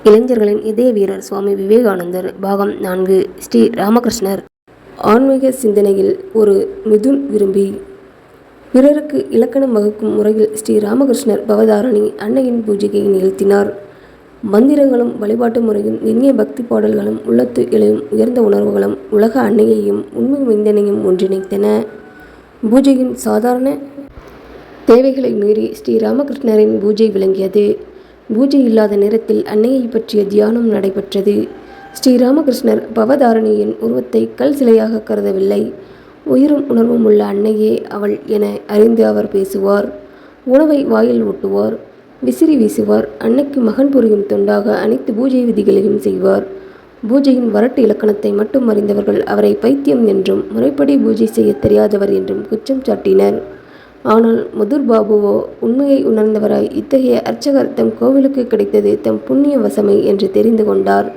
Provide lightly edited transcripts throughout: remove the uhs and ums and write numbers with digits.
இளைஞர்களின் இதய வீரர் சுவாமி விவேகானந்தர். பாகம் 4. ஸ்ரீ ராமகிருஷ்ணர். ஆன்மீக சிந்தனையில் ஒரு மிதுன் விரும்பி. பிறருக்கு இலக்கணம் வகுக்கும் முறையில் ஸ்ரீ ராமகிருஷ்ணர் பவதாரணி அன்னையின் பூஜையை நிகழ்த்தினார். மந்திரங்களும் வழிபாட்டு முறையும் இனிய பக்தி பாடல்களும் உள்ளத்து எழும் உயர்ந்த உணர்வுகளும் உலக அன்னையையும் உண்மை மைந்தனையும் ஒன்றிணைத்தன. பூஜையின் சாதாரண தேவைகளை மீறி ஸ்ரீ ராமகிருஷ்ணரின் பூஜை விளங்கியது. பூஜை இல்லாத நேரத்தில் அன்னையை பற்றிய தியானம் நடைபெற்றது. ஸ்ரீ ராமகிருஷ்ணர் பவதாரணியின் உருவத்தை கல் சிலையாக கருதவில்லை. உயிரும் உணர்வும் உள்ள அன்னையே அவள் என அறிந்து அவர் பேசுவார். உணவை வாயில் ஊட்டுவார், விசிறி வீசுவார். அன்னைக்கு மகன் புரியும் தொண்டாக அனைத்து பூஜை விதிகளையும் செய்வார். பூஜையின் வரட்டு இலக்கணத்தை மட்டும் அறிந்தவர்கள் அவரை பைத்தியம் என்றும் முறைப்படி பூஜை செய்ய தெரியாதவர் என்றும் குற்றம் சாட்டினர். ஆனால் மதுர் பாபுவோ உண்மையை உணர்ந்தவராய் இத்தகைய அர்ச்சகர் தம் கோவிலுக்கு கிடைத்தது தம் புண்ணிய வசமை என்று தெரிந்து கொண்டார்.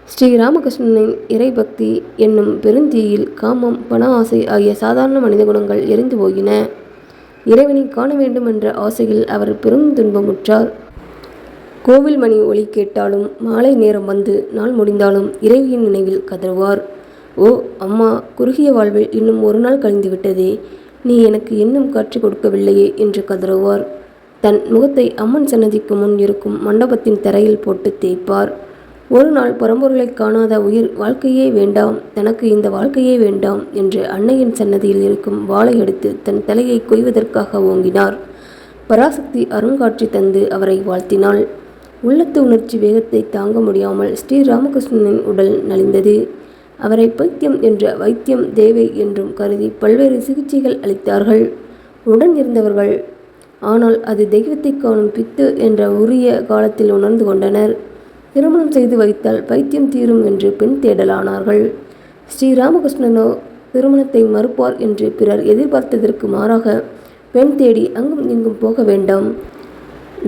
ஸ்ரீ ராமகிருஷ்ணனின் இறைபக்தி என்னும் பெருந்தீயில் காமம், பண ஆசை ஆகிய சாதாரண மனித குணங்கள் எரிந்து போயின. இறைவனை காண வேண்டும் என்ற ஆசையில் அவர் பெரும் துன்பமுற்றார். கோவில் மணி ஒலி கேட்டாலும், மாலை நேரம் வந்து நாள் முடிந்தாலும் இறைவியின் நினைவில் கதறுவார். ஓ அம்மா, குறுகிய வாழ்வில் இன்னும் ஒரு நாள் கழிந்துவிட்டதே, நீ எனக்கு இன்னும் காட்சி கொடுக்கவில்லையே என்று கதறுவார். தன் முகத்தை அம்மன் சன்னதிக்கு முன் இருக்கும் மண்டபத்தின் தரையில் போட்டு தேய்ப்பார். ஒரு நாள் பரம்பொருளை காணாத உயிர் வாழ்க்கையே வேண்டாம், தனக்கு இந்த வாழ்க்கையே வேண்டாம் என்று அன்னையின் சன்னதியில் இருக்கும் வாளை எடுத்து தன் தலையை கொய்வதற்காக ஓங்கினார். பராசக்தி அருங்காட்சி தந்து அவரை வாழ்த்தினாள். உள்ளத்து உணர்ச்சி வேகத்தை தாங்க முடியாமல் ஸ்ரீ ராமகிருஷ்ணனின் உடல் நலிந்தது. அவரை பைத்தியம் என்ற வைத்தியம் தேவை என்றும் கருதி பல்வேறு சிகிச்சைகள் அளித்தார்கள் உடன் இருந்தவர்கள். ஆனால் அது தெய்வத்தை காணும் பித்து என்ற உரிய காலத்தில் உணர்ந்து கொண்டனர். திருமணம் செய்து வைத்தால் பைத்தியம் தீரும் என்று பெண் தேடலானார்கள். ஸ்ரீ ராமகிருஷ்ணனோ திருமணத்தை மறுப்பார் என்று பிறர் எதிர்பார்த்ததற்கு மாறாக பெண் தேடி அங்கும் இங்கும் போக வேண்டாம்.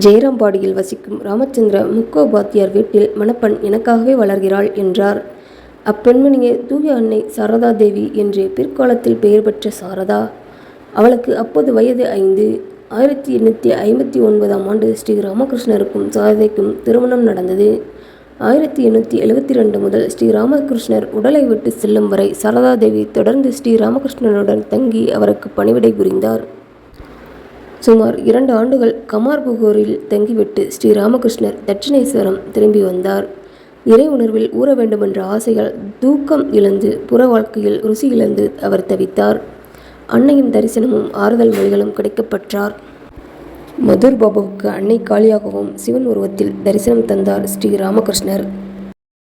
ஜெயராம்பாடியில் வசிக்கும் ராமச்சந்திர முக்கோபாத்தியார் வீட்டில் மணப்பெண் எனக்காகவே வளர்கிறாள் என்றார். அப்பெண்மணியே தூய அன்னை சாரதா தேவி என்று பிற்காலத்தில் பெயர் பெற்ற சாரதா. அவளுக்கு அப்போது வயது 5. 1859ஆம் ஆண்டு ஸ்ரீ ராமகிருஷ்ணருக்கும் சாரதைக்கும் திருமணம் நடந்தது. 1872 முதல் ஸ்ரீ ராமகிருஷ்ணர் உடலை விட்டு செல்லும் வரை சாரதா தேவி தொடர்ந்து ஸ்ரீ ராமகிருஷ்ணனுடன் தங்கி அவருக்கு பணிவிடை புரிந்தார். சுமார் 2 ஆண்டுகள் கமார்புகூரில் தங்கிவிட்டு ஸ்ரீ ராமகிருஷ்ணர் தட்சிணேஸ்வரம் திரும்பி வந்தார். இறை உணர்வில் ஊற வேண்டுமென்ற ஆசையால் தூக்கம் இழந்து புற வாழ்க்கையில் ருசி இழந்து அவர் தவித்தார். அன்னையின் தரிசனமும் ஆறுதல் மொழிகளும் கிடைக்கப்பெற்றார். மதுர் பாபுவுக்கு அன்னை காளியாகவும் சிவன் உருவத்தில் தரிசனம் தந்தார் ஸ்ரீ ராமகிருஷ்ணர்.